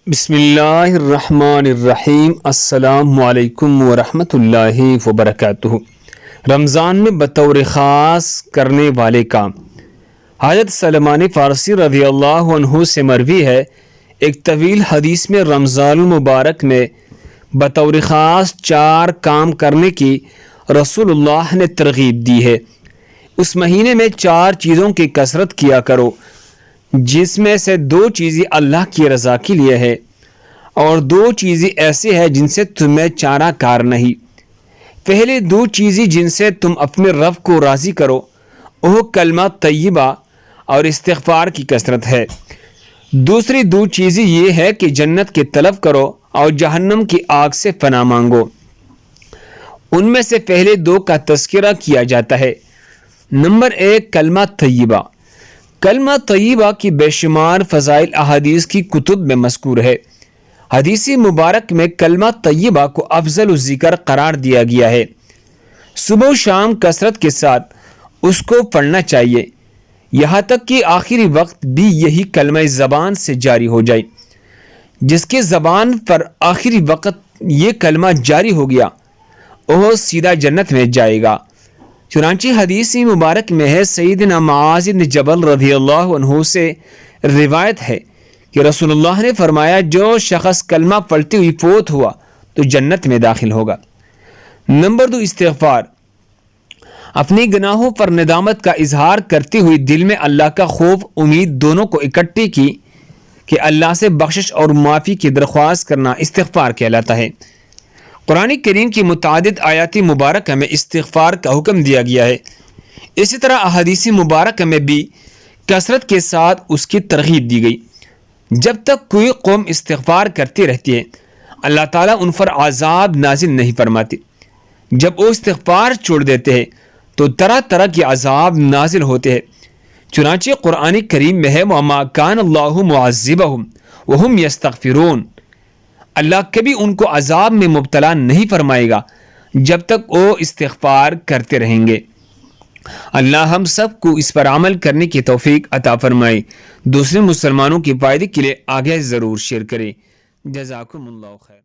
بسم اللہ الرحمن الرحیم۔ السلام علیکم ورحمۃ اللہ وبرکاتہ۔ رمضان میں بطور خاص کرنے والے کام۔ حضرت سلمان فارسی رضی اللہ عنہ سے مروی ہے، ایک طویل حدیث میں رمضان المبارک میں بطور خاص 4 کام کرنے کی رسول اللہ نے ترغیب دی ہے۔ اس مہینے میں 4 چیزوں کی کثرت کیا کرو، جس میں سے 2 چیزیں اللہ کی رضا کے لیے ہے اور 2 چیزیں ایسی ہیں جن سے تمہیں چارہ کار نہیں۔ پہلے 2 چیزیں جن سے تم اپنے رب کو راضی کرو وہ کلمہ طیبہ اور استغفار کی کثرت ہے۔ دوسری 2 چیزیں یہ ہے کہ جنت کی طلب کرو اور جہنم کی آگ سے پناہ مانگو۔ ان میں سے پہلے 2 کا تذکرہ کیا جاتا ہے۔ نمبر 1، کلمہ طیبہ۔ کلمہ طیبہ کی بے شمار فضائل احادیث کی کتب میں مذکور ہے۔ حدیث مبارک میں کلمہ طیبہ کو افضل الذکر قرار دیا گیا ہے۔ صبح و شام کثرت کے ساتھ اس کو پڑھنا چاہیے، یہاں تک کہ آخری وقت بھی یہی کلمہ زبان سے جاری ہو جائے۔ جس کے زبان پر آخری وقت یہ کلمہ جاری ہو گیا وہ سیدھا جنت میں جائے گا۔ چنانچہ حدیث مبارک میں ہے، سیدنا معاذ بن جبل رضی اللہ عنہ سے روایت ہے کہ رسول اللہ نے فرمایا، جو شخص کلمہ پڑھتے ہوئی فوت ہوا تو جنت میں داخل ہوگا۔ نمبر 2، استغفار۔ اپنی گناہوں پر ندامت کا اظہار کرتے ہوئے دل میں اللہ کا خوف امید دونوں کو اکٹھے کی کہ اللہ سے بخشش اور معافی کی درخواست کرنا استغفار کہلاتا ہے۔ قرآن کریم کی متعدد آیات مبارکہ میں استغفار کا حکم دیا گیا ہے۔ اسی طرح احادیث مبارکہ میں بھی کثرت کے ساتھ اس کی ترغیب دی گئی۔ جب تک کوئی قوم استغفار کرتی رہتی ہے، اللہ تعالیٰ ان پر عذاب نازل نہیں فرماتے۔ جب وہ استغفار چھوڑ دیتے ہیں تو طرح طرح کے عذاب نازل ہوتے ہیں۔ چنانچہ قرآن کریم میں ہے، وَمَا كَانَ اللَّهُ مُعَذِّبَهُمْ وَهُمْ يَسْتَغْفِرُونَ۔ اللہ کبھی ان کو عذاب میں مبتلا نہیں فرمائے گا جب تک وہ استغفار کرتے رہیں گے۔ اللہ ہم سب کو اس پر عمل کرنے کی توفیق عطا فرمائے۔ دوسرے مسلمانوں کی فائدے کے لیے آگے ضرور شیئر کریں۔ جزاکم اللہ خیر۔